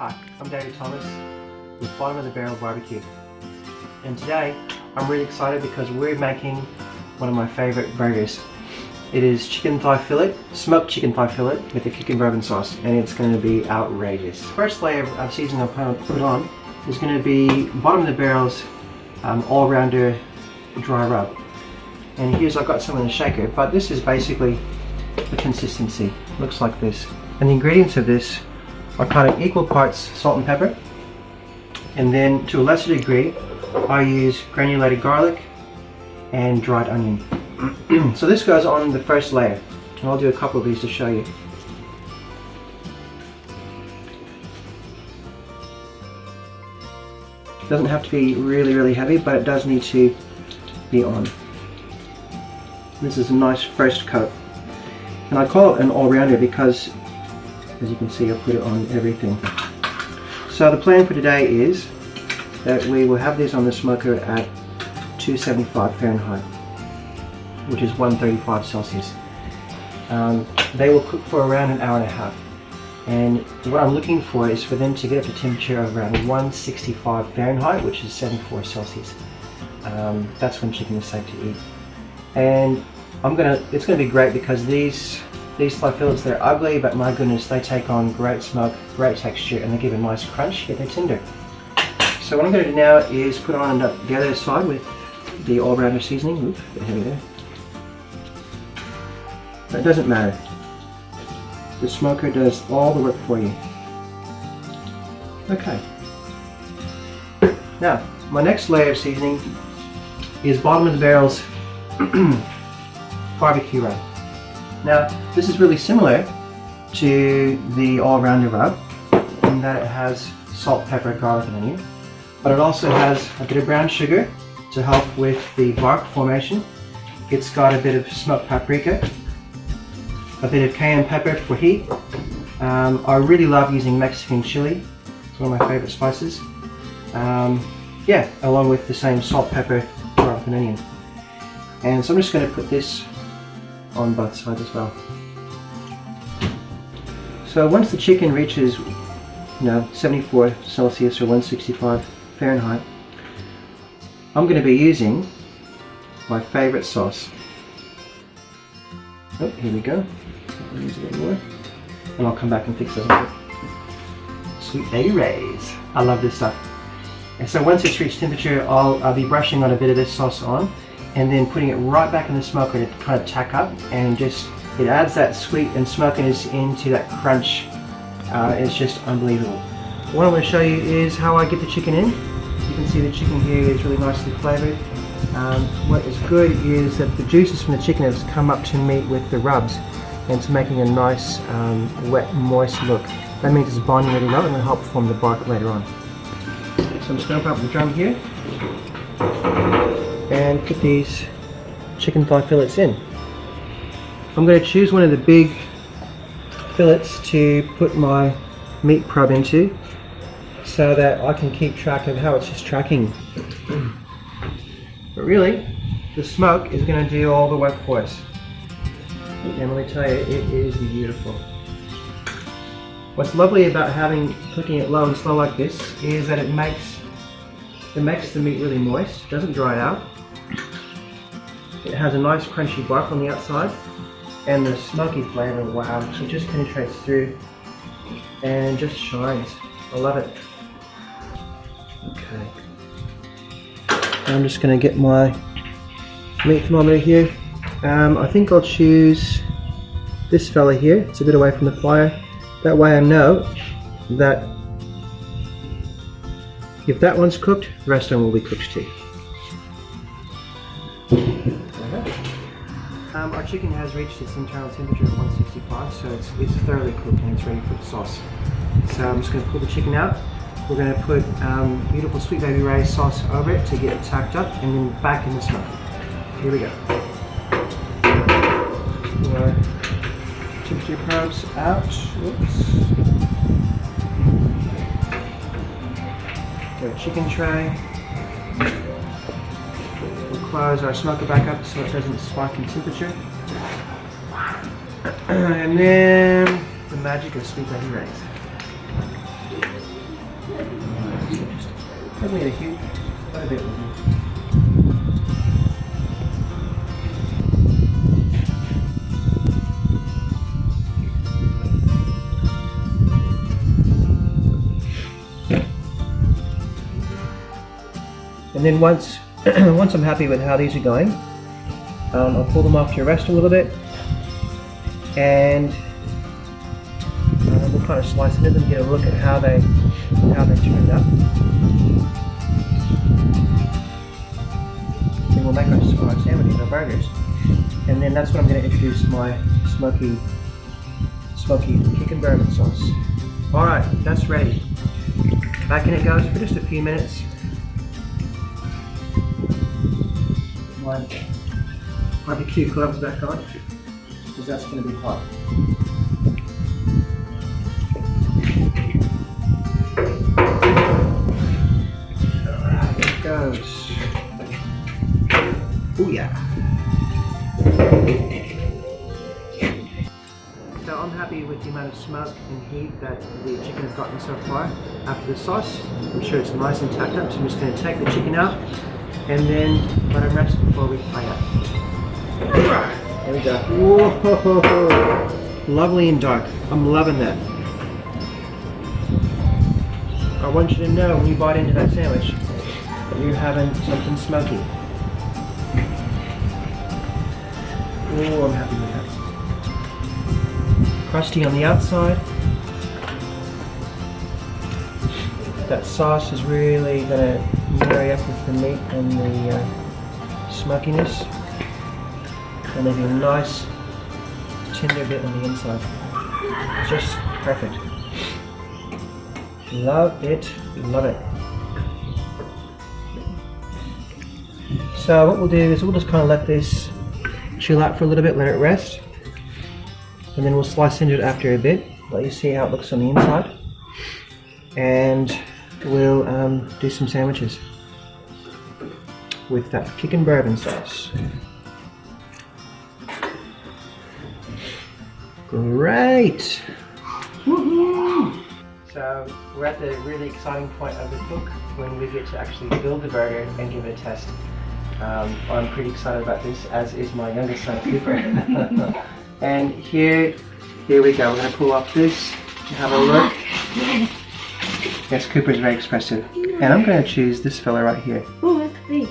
Hi, I'm David Thomas with Bottom of the Barrel BBQ, and today I'm really excited because we're making one of my favorite burgers. It is chicken thigh fillet, smoked chicken thigh fillet with the Kickin Bourbon Sauce, and it's going to be outrageous. First layer of seasoning I'll put on is going to be Bottom of the Barrel's all-rounder dry rub. And here's, I've got some in a shaker, but this is basically the consistency. Looks like this. And the ingredients of this are kind of equal parts salt and pepper, and then to a lesser degree I use granulated garlic and dried onion. So this goes on the first layer, and I'll do a couple of these to show you. It doesn't have to be really heavy, but it does need to be on. This is a nice first coat, and I call it an all-rounder because, as you can see, I put it on everything. So the plan for today is that we will have these on the smoker at 275 Fahrenheit, which is 135 Celsius. They will cook for around an hour and a half. And what I'm looking for is for them to get up to temperature of around 165 Fahrenheit, which is 74 Celsius. That's when chicken is safe to eat. And it's gonna be great because these thigh fillets, they're ugly, but my goodness, they take on great smoke, great texture, and they give a nice crunch, yet they're tender. So what I'm going to do now is put on the other side with the all-rounder seasoning. Oops, a bit heavy there. That doesn't matter. The smoker does all the work for you. Okay. Now, my next layer of seasoning is Bottom of the Barrel's BBQ Rub. Now, this is really similar to the all-rounder rub in that it has salt, pepper, garlic, and onion, but it also has a bit of brown sugar to help with the bark formation. It's got a bit of smoked paprika, a bit of cayenne pepper for heat. I really love using Mexican chili. It's one of my favorite spices. Yeah, along with the same salt, pepper, garlic, and onion. And so I'm just going to put this on both sides as well. So once the chicken reaches 74 Celsius or 165 Fahrenheit, I'm going to be using my favorite sauce. Oh, here we go. I'll use a bit more, and I'll come back and fix those up. Sweet baby rays. I love this stuff. And so once it's reached temperature, I'll be brushing on a bit of this sauce on, and then putting it right back in the smoker to kind of tack up, and it adds that sweet and smokiness into that crunch. It's just unbelievable. What I'm going to show you is how I get the chicken in. You can see the chicken here is really nicely flavored. What is good is that the juices from the chicken has come up to meet with the rubs, and it's making a nice wet, moist look. That means it's bonding really well and will help form the bark later on. So I'm just going to open up the drum here and put these chicken thigh fillets in. I'm going to choose one of the big fillets to put my meat probe into so that I can keep track of how it's just tracking. But really, the smoke is going to do all the work for us. And let me tell you, it is beautiful. What's lovely about cooking it low and slow like this is that it makes the meat really moist, doesn't dry out. It has a nice crunchy bark on the outside, and the smoky flavor, wow, it just penetrates through and just shines. I love it. Okay. I'm just going to get my meat thermometer here. I think I'll choose this fella here. It's a bit away from the fire. That way I know that if that one's cooked, the rest of them will be cooked too. Our chicken has reached its internal temperature of 165, so it's thoroughly cooked and it's ready for the sauce. So I'm just going to pull the chicken out. We're going to put beautiful Sweet Baby Ray's sauce over it to get it tacked up, and then back in the smoke. Here we go. Our temperature probes out. Whoops. Our chicken tray. Close our smoker back up so it doesn't spike in temperature. And then the magic of Sweet Baby Ray's. Doesn't need a huge, quite a bit with you. And then once I'm happy with how these are going, I'll pull them off to rest a little bit, and we'll kind of slice into them, get a look at how they turned up. Then we'll make our sandwiches, our burgers, and then that's when I'm going to introduce my smoky Kickin Bourbon Sauce. All right, that's ready. Back in it goes for just a few minutes. My BBQ gloves back on, because that's going to be hot. Alright, there it goes. Oh yeah. So I'm happy with the amount of smoke and heat that the chicken has gotten so far after the sauce. I'm sure it's nice and tacked up, so I'm just going to take the chicken out and then let it rest before we fry it. There we go. Whoa! Lovely and dark. I'm loving that. I want you to know when you bite into that sandwich that you're having something smoky. Oh, I'm happy with that. Crusty on the outside. That sauce is really going to marry up with the meat and the smokiness, and leave a nice tender bit on the inside. Just perfect. Love it, love it. So what we'll do is we'll just kind of let this chill out for a little bit, let it rest, and then we'll slice into it after a bit, let you see how it looks on the inside, and we'll do some sandwiches with that Kickin Bourbon Sauce. Great! Woohoo! So we're at the really exciting point of the cook when we get to actually build the burger and give it a test. I'm pretty excited about this, as is my youngest son Cooper. And here we go. We're going to pull off this and have a look. Yes, Cooper's very expressive. And I'm going to choose this fella right here. Oh, it's big.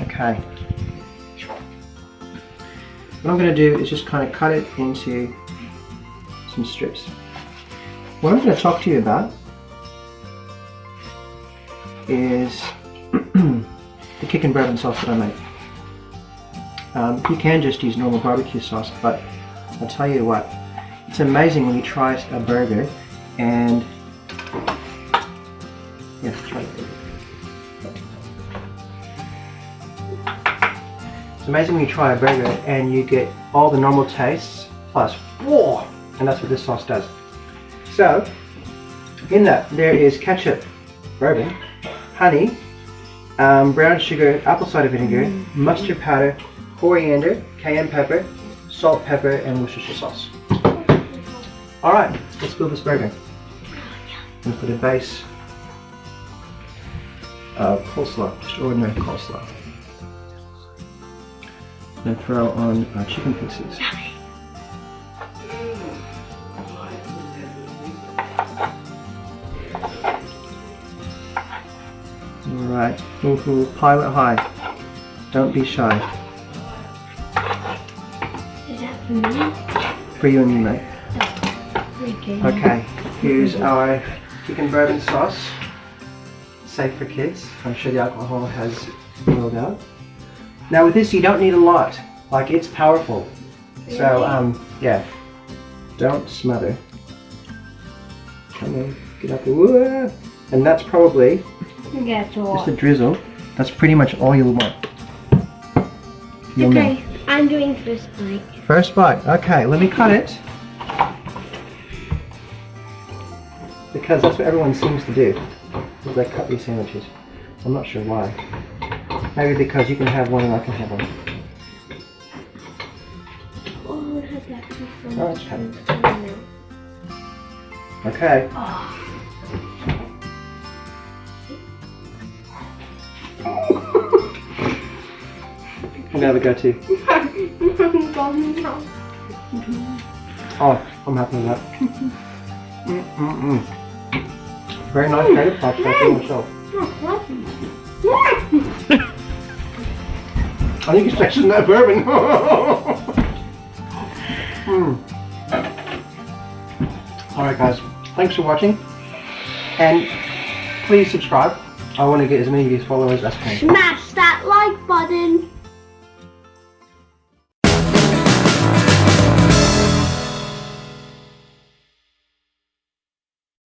Okay. What I'm going to do is just kind of cut it into some strips. What I'm going to talk to you about is the Kickin Bourbon Sauce that I make. You can just use normal barbecue sauce, but I'll tell you what, it's amazing when you try a burger and yeah, try it. It's amazing when you try a burger and you get all the normal tastes plus whoa, and that's what this sauce does. So in that there is ketchup, bourbon, honey, brown sugar, apple cider vinegar, mustard powder, coriander, cayenne pepper, salt, pepper, and Worcestershire sauce. Alright, let's build this burger. I'm going to put a base of coleslaw, just ordinary coleslaw. Then throw on our chicken pieces. Alright, pile it high. Don't be shy. Is that for me? For you and me, mate. Okay. Okay, here's our Kickin Bourbon Sauce. Safe for kids. I'm sure the alcohol has boiled out. Now with this you don't need a lot. Like, it's powerful. So yeah. Don't smother. Come on, get up. Whoa. And that's probably just a drizzle. That's pretty much all you'll want. Okay, I'm doing first bite. First bite. Okay, let me cut it. Because that's what everyone seems to do, is they cut these sandwiches. I'm not sure why. Maybe because you can have one and I can have one. Oh, I have that before. Oh, that's okay. Okay. Oh. I'm gonna have a go too. Oh, I'm happy with that. Very nice grated pasta for myself. I think it's tasting that bourbon. Alright guys, thanks for watching. And please subscribe. I want to get as many of these followers as I can. Smash that like button.